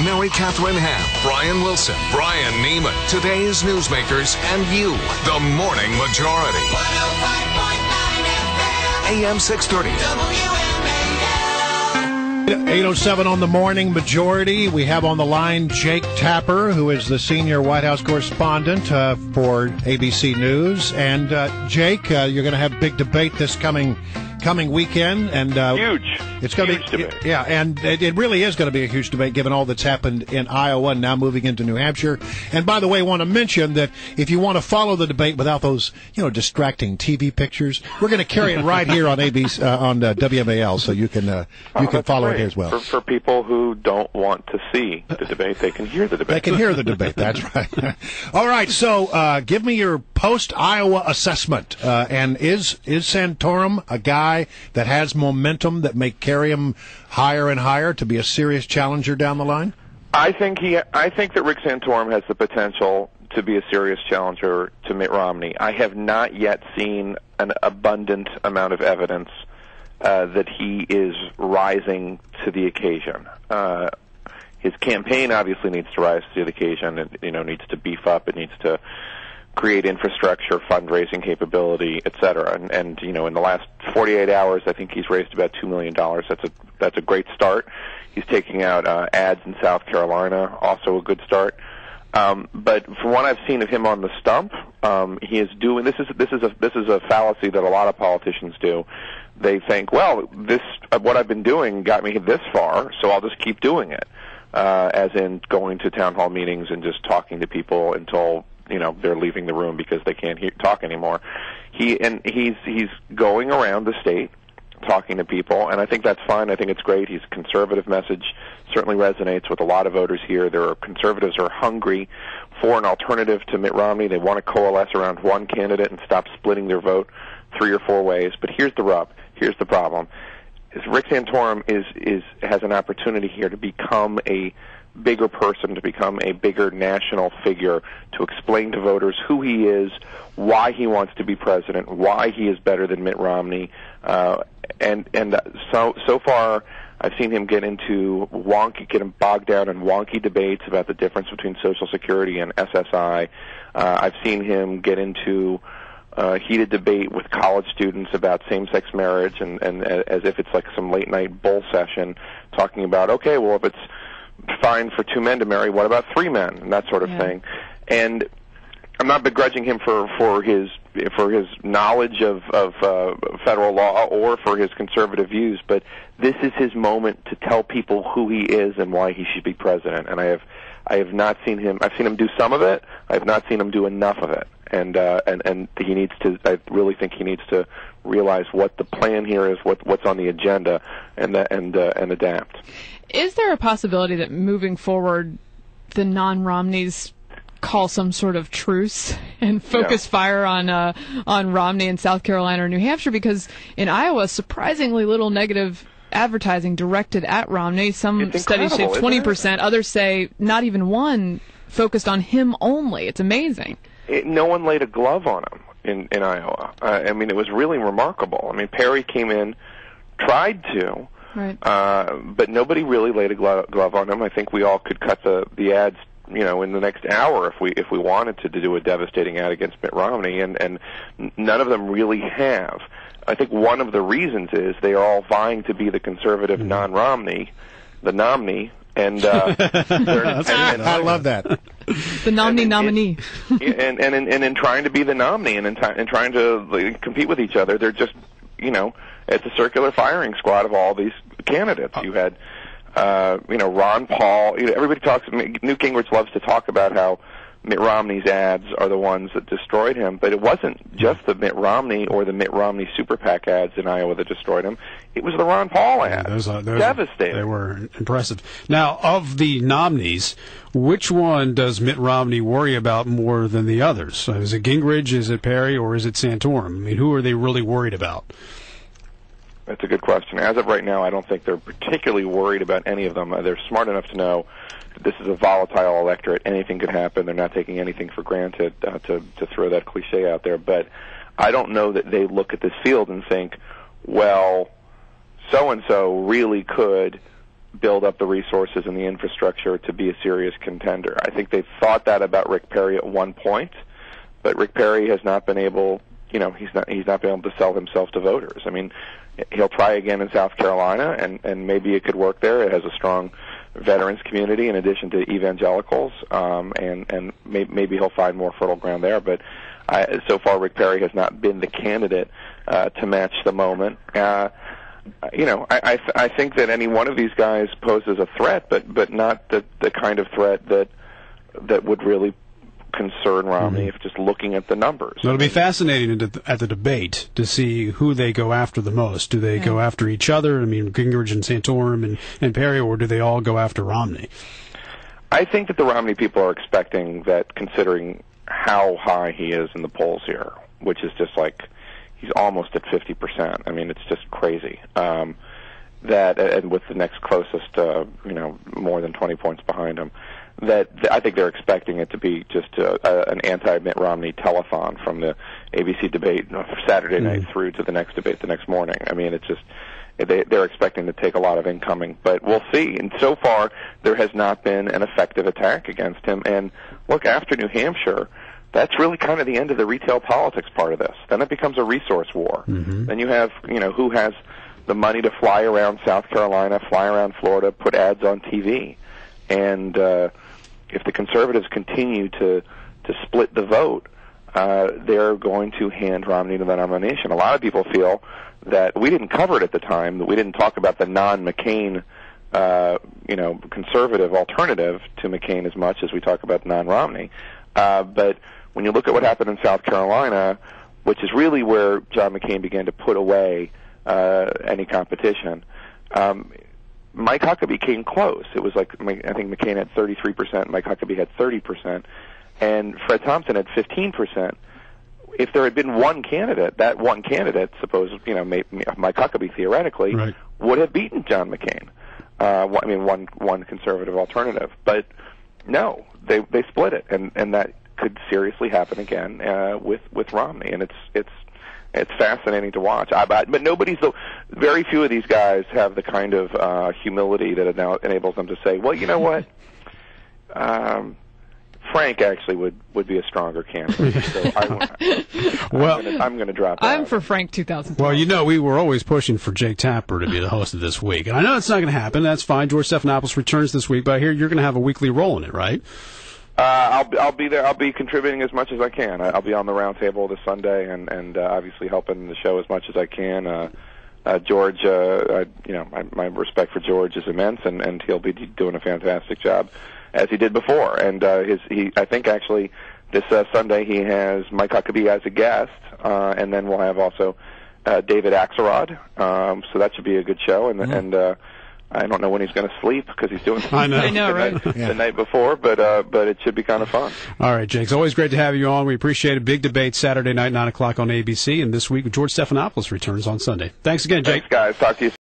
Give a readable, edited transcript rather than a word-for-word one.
Mary Catherine Hamp, Brian Wilson, Brian Neiman, today's newsmakers, and you, the Morning Majority. 105.9 FM, AM 630. WMAL. 8:07 on the Morning Majority. We have on the line Jake Tapper, who is the senior White House correspondent for ABC News. And Jake, you're going to have a big debate this coming weekend, and huge. It's going to be debate. Yeah, and it really is going to be a huge debate given all that's happened in Iowa and now moving into New Hampshire. And by the way, I want to mention that if you want to follow the debate without those, distracting TV pictures, we're going to carry it right here on ABC on WMAL, so you can follow great. it as well. For people who don't want to see the debate, they can hear the debate. They can hear the debate. That's right. All right. So give me your post-Iowa assessment. And is Santorum a guy that has momentum that may carry him higher and higher to be a serious challenger down the line? I think that Rick Santorum has the potential to be a serious challenger to Mitt Romney. I have not yet seen an abundant amount of evidence that he is rising to the occasion. His campaign obviously needs to rise to the occasion. It needs to beef up. It needs to create infrastructure, fundraising capability, et cetera. And in the last 48 hours, I think he's raised about $2 million. That's a great start. He's taking out ads in South Carolina, also a good start. But from what I've seen of him on the stump, he is doing this is a fallacy that a lot of politicians do. They think, well, what I've been doing got me this far, so I'll just keep doing it. As in going to town hall meetings and just talking to people until they're leaving the room because they can't talk anymore. He's going around the state talking to people, and I think that's fine. I think it's great. His conservative message certainly resonates with a lot of voters here. There are conservatives who are hungry for an alternative to Mitt Romney. They want to coalesce around one candidate and stop splitting their vote 3 or 4 ways. But here's the rub. Here's the problem. Rick Santorum has an opportunity here to become a bigger person, to become a bigger national figure, to explain to voters who he is, why he wants to be president, why he is better than Mitt Romney, and so far I've seen him get him bogged down in wonky debates about the difference between Social Security and SSI. I've seen him get into heated debate with college students about same-sex marriage, and as if it's like some late-night bull session, talking about, okay, well, if it's fine for 2 men to marry, what about 3 men, and that sort of thing. And I'm not begrudging him for his knowledge of federal law or for his conservative views, but this is his moment to tell people who he is and why he should be president. And I have not seen him. I've seen him do some of it. I have not seen him do enough of it. And he needs to. I really think he needs to realize what the plan here is, what's on the agenda, and adapt. Is there a possibility that moving forward, the non-Romneys call some sort of truce and focus fire on Romney in South Carolina or New Hampshire? Because in Iowa, surprisingly little negative advertising directed at Romney. Some studies say 20%. Others say not even one focused on him only. It's amazing. No one laid a glove on him in Iowa. It was really remarkable. Perry came in, tried to, right. But nobody really laid a glove on him. I think we all could cut the ads, in the next hour if we wanted to do a devastating ad against Mitt Romney, and none of them really have. I think one of the reasons is they are all vying to be the conservative non-Romney, the nominee, and I love that. The nominee. And in trying to be the nominee and in trying to compete with each other, they're just, it's a circular firing squad of all these candidates. You had, Ron Paul. Everybody talks. Newt Gingrich loves to talk about how Mitt Romney's ads are the ones that destroyed him, but it wasn't just the Mitt Romney or the Mitt Romney Super PAC ads in Iowa that destroyed him. It was the Ron Paul ads. Those devastating. They were impressive. Now, of the nominees, which one does Mitt Romney worry about more than the others? Is it Gingrich, is it Perry, or is it Santorum? Who are they really worried about? That's a good question. As of right now, I don't think they're particularly worried about any of them. They're smart enough to know that this is a volatile electorate. Anything could happen. They're not taking anything for granted, to throw that cliche out there. But I don't know that they look at this field and think, well, so-and-so really could build up the resources and the infrastructure to be a serious contender. I think they've thought that about Rick Perry at one point, but Rick Perry has not been able, he's not been able to sell himself to voters. I mean, he'll try again in South Carolina, and maybe it could work there. It has a strong veterans community in addition to evangelicals, and maybe he'll find more fertile ground there. But so far, Rick Perry has not been the candidate to match the moment. I think that any one of these guys poses a threat, but not the kind of threat that would really concern Romney if just looking at the numbers. It'll be fascinating at the debate to see who they go after the most. Do they go after each other? I mean, Gingrich and Santorum and Perry, or do they all go after Romney? I think that the Romney people are expecting that, considering how high he is in the polls here, which is just like he's almost at 50%. I mean, it's just crazy. That, and with the next closest, more than 20 points behind him, that I think they're expecting it to be just an anti-Mitt Romney telethon from the ABC debate Saturday night through to the next debate the next morning. I mean, it's just they're expecting to take a lot of incoming, but we'll see. And so far, there has not been an effective attack against him. And look, after New Hampshire, that's really kind of the end of the retail politics part of this. Then it becomes a resource war. Then you have, who has the money to fly around South Carolina, fly around Florida, put ads on TV. And if the conservatives continue to split the vote, they're going to hand Romney to the nomination. A lot of people feel that we didn't cover it at the time, that we didn't talk about the non-McCain, conservative alternative to McCain as much as we talk about non-Romney. But when you look at what happened in South Carolina, which is really where John McCain began to put away any competition, Mike Huckabee came close. It was like, I think McCain had 33%, Mike Huckabee had 30%, and Fred Thompson had 15%. If there had been one candidate, that one candidate, suppose, Mike Huckabee theoretically, would have beaten John McCain. One conservative alternative. But no, they split it, and that could seriously happen again with Romney, and it's fascinating to watch. But very few of these guys have the kind of humility that now enables them to say, well, you know what? Frank actually would be a stronger candidate. So I'm going to drop out. I'm for Frank 2012. Well, we were always pushing for Jake Tapper to be the host of This Week. And I know it's not going to happen. That's fine. George Stephanopoulos returns this week, but I hear you're going to have a weekly role in it, right? I'll be there. I'll be contributing as much as I can. I'll be on the round table this Sunday and obviously helping the show as much as I can. George, my respect for George is immense, and he'll be doing a fantastic job as he did before. And I think actually this Sunday he has Mike Huckabee as a guest, and then we'll have also David Axelrod. So that should be a good show. And I don't know when he's going to sleep because he's doing the night before, but it should be kind of fun. All right, Jake. It's always great to have you on. We appreciate it. Big debate Saturday night, 9 o'clock on ABC. And this week, George Stephanopoulos returns on Sunday. Thanks again, Jake. Thanks, guys. Talk to you soon.